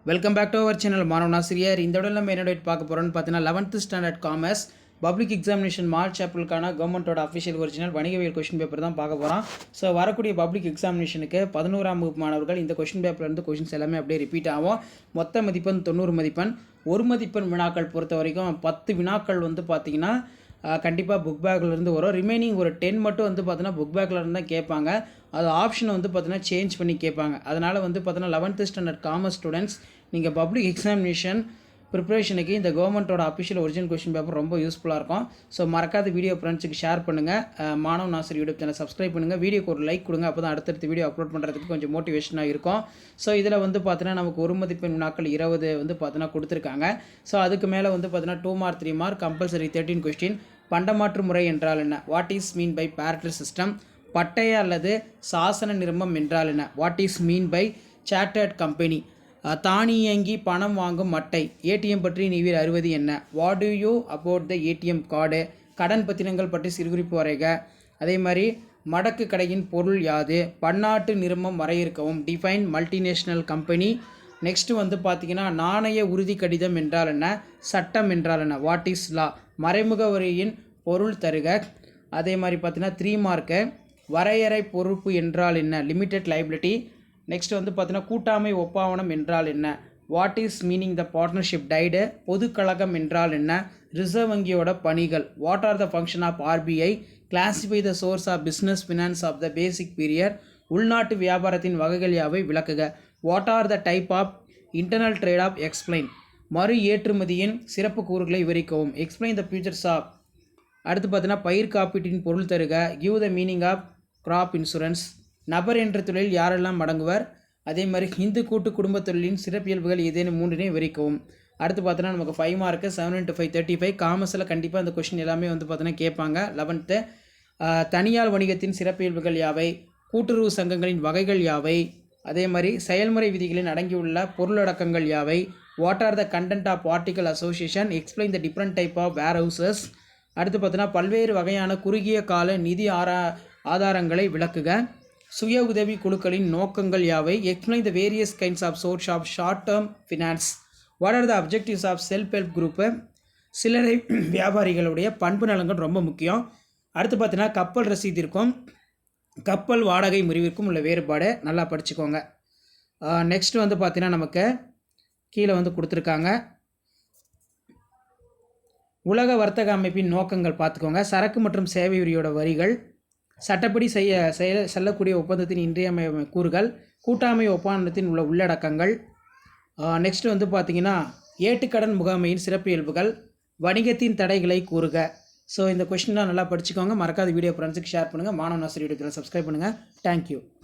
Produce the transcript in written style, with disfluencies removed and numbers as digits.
Welcome back to our channel மாணவன் ஆசிரியர். இந்த விட நம்ம என்ன பார்க்க போகிறோம்னு பார்த்தீங்கன்னா 11th standard commerce public examination March ஏப்ரலுக்கான கவர்மெண்ட்டோட அஃபிஷியல் ஒரிஜினல் வணிகவியல் கொஸ்டின் பேப்பர் தான் பார்க்க போகிறோம். ஸோ வரக்கூடிய பப்ளிக் எக்ஸாமினேஷனுக்கு 11ஆம் வகுப்பு மாணவர்கள் இந்த கொஸ்டின் பேப்பர்லேருந்து கொஸ்டின்ஸ் எல்லாமே அப்படியே ரிப்பீட் ஆகும். மொத்த மதிப்பெண் 90 மதிப்பெண். ஒரு மதிப்பெண் வினாக்கள் பொறுத்த வரைக்கும் 10 வினாக்கள் வந்து பார்த்திங்கன்னா கண்டிப்பாக புக் பேக்லேருந்து வரும். ரிமைனிங் ஒரு 10 மட்டும் வந்து பார்த்தீங்கன்னா புக் பேக்லேருந்து தான் கேட்பாங்க. அது ஆப்ஷனை வந்து பார்த்தீங்கன்னா சேஞ்ச் பண்ணி கேட்பாங்க. அதனால் வந்து பார்த்தீங்கன்னா 11th ஸ்டாண்டர்ட் காமர்ஸ் ஸ்டூடெண்ட்ஸ் நீங்கள் பப்ளிக் எக்ஸாமினேஷன் ப்ரிப்ரேஷனுக்கு இந்த கவர்மெண்ட்டோட அஃபிஷியல் ஒரிஜினல் கொஸ்டின் பேப்பர் ரொம்ப யூஸ்ஃபுல்லாக இருக்கும். ஸோ மறக்காத வீடியோ ஃப்ரெண்ட்ஸுக்கு ஷேர் பண்ணுங்கள். மாணவன் ஆசிரியர் யூடியூப் சேனல் சப்ஸ்கிரைப் பண்ணுங்கள். வீடியோக்கு ஒரு லைக் கொடுங்க. அப்போ தான் அடுத்தடுத்த வீடியோ அப்லோட் பண்ணுறதுக்கு கொஞ்சம் மோட்டிவேஷனாக இருக்கும். ஸோ இதில் வந்து பார்த்தீங்கன்னா நமக்கு ஒரு மதிப்பெண் வினாக்கள் 20 வந்து பார்த்தீங்கன்னா கொடுத்துருக்காங்க. ஸோ அதுக்கு மேலே வந்து பார்த்தீங்கன்னா 2 மார்க் 3 மார்க் கம்பல்சரி 13 கொஸ்டின். பண்டமாற்று முறை என்றால் என்ன? What is mean by barter system? பட்டய அல்லது சாசன நிறுவனம் என்றால் என்ன? What is mean by chartered company? தானியங்கி பணம் வாங்கும் அட்டை ஏடிஎம் பற்றி நீவிர் அறிவது என்ன? What do you about the ATM card? கடன் பத்திரங்கள் பற்றி சிறுகுறிப்பு வரைக. அதே மாதிரி மடக்கு கடையின் பொருள் யாது? பன்னாட்டு நிறுவனம் வரையறுக்கவும். Define multinational company. நெக்ஸ்ட் வந்து பார்த்திங்கன்னா நாணய உறுதி கடிதம் என்றால் என்ன? சட்டம் என்றால் என்ன? வாட் இஸ் லா? மறைமுக வரியின் பொருள் தருக. அதே மாதிரி பார்த்தீங்கன்னா 3 மார்க்கு வரையறை பொறுப்பு என்றால் என்ன? Limited liability. நெக்ஸ்ட் வந்து பார்த்தீங்கன்னா கூட்டாமை ஒப்பாவனம் என்றால் என்ன? What is meaning the partnership deed? பொதுக்கழகம் என்றால் என்ன? ரிசர்வ் வங்கியோட பணிகள். What are the function of RBI? Classify the source of business finance of the basic period. உள்நாட்டு வியாபாரத்தின் வகைகள் யாவை? விளக்குக. What are the type of internal trade of? Explain. மறு ஏற்றுமதியின் சிறப்பு கூறுகளை விவரிக்கவும். Explain the futures of. அடுத்து பார்த்தீங்கன்னா பயிர் காப்பீட்டின் பொருள் தருக. Give the meaning of crop insurance. நபர் என்ற தொழில் யாரெல்லாம் அடங்குவர்? அதே மாதிரி இந்து கூட்டு குடும்ப தொழிலின் சிறப்பியல்புகள் ஏதேனும் 3 விவரிக்கவும். அடுத்து பார்த்தோன்னா நமக்கு 5 மார்க்கு 7 × 5 35. காமர்ஸில் கண்டிப்பாக அந்த கொஸ்டின் எல்லாமே வந்து பார்த்தீங்கன்னா கேட்பாங்க. 11th தனியார் வணிகத்தின் சிறப்பியல்புகள் யாவை? கூட்டுறவு சங்கங்களின் வகைகள் யாவை? அதே மாதிரி செயல்முறை விதிகளின் அடங்கியுள்ள பொருளடக்கங்கள் யாவை? What are the content of article association? Explain the different type of warehouses. அடுத்து பார்த்தோன்னா பல்வேறு வகையான குறுகிய கால நிதி ஆதாரங்களை விளக்குக. சுய உதவி குழுக்களின் நோக்கங்கள் யாவை? Explain the various kinds of source of short term finance. What are the objectives of self help group? சில்லறை வியாபாரிகளுடைய பண்பு நலன்கள் ரொம்ப முக்கியம். அடுத்து பார்த்தீங்கன்னா கப்பல் ரசீதிற்கும் கப்பல் வாடகை முறிவிற்கும் உள்ள வேறுபாடு நல்லா படிச்சுக்கோங்க. நெக்ஸ்ட் வந்து பார்த்தீங்கன்னா நமக்கு கீழே வந்து கொடுத்துருக்காங்க. உலக வர்த்தக அமைப்பின் நோக்கங்கள் பார்த்துக்கோங்க. சரக்கு மற்றும் சேவை வரியோட வரிகள். சட்டப்படி செல்லக்கூடிய ஒப்பந்தத்தின் இன்றியமையாத கூறுகள். கூட்டாமை ஒப்பந்தத்தின் உள்ள உள்ளடக்கங்கள். நெக்ஸ்ட் வந்து பார்த்திங்கன்னா ஏட்டுக்கடன் முகாமையின் சிறப்பியல்புகள். வணிகத்தின் தடைகளை கூறுக. ஸோ இந்த கொஸ்டின்லாம் நல்லா படிச்சுக்கோங்க. மறக்காத வீடியோ ஃப்ரெண்ட்ஸுக்கு ஷேர் பண்ணுங்கள். மாணவன் ஆசிரியர் சப்ஸ்கிரைப் பண்ணுங்கள். தேங்க்யூ.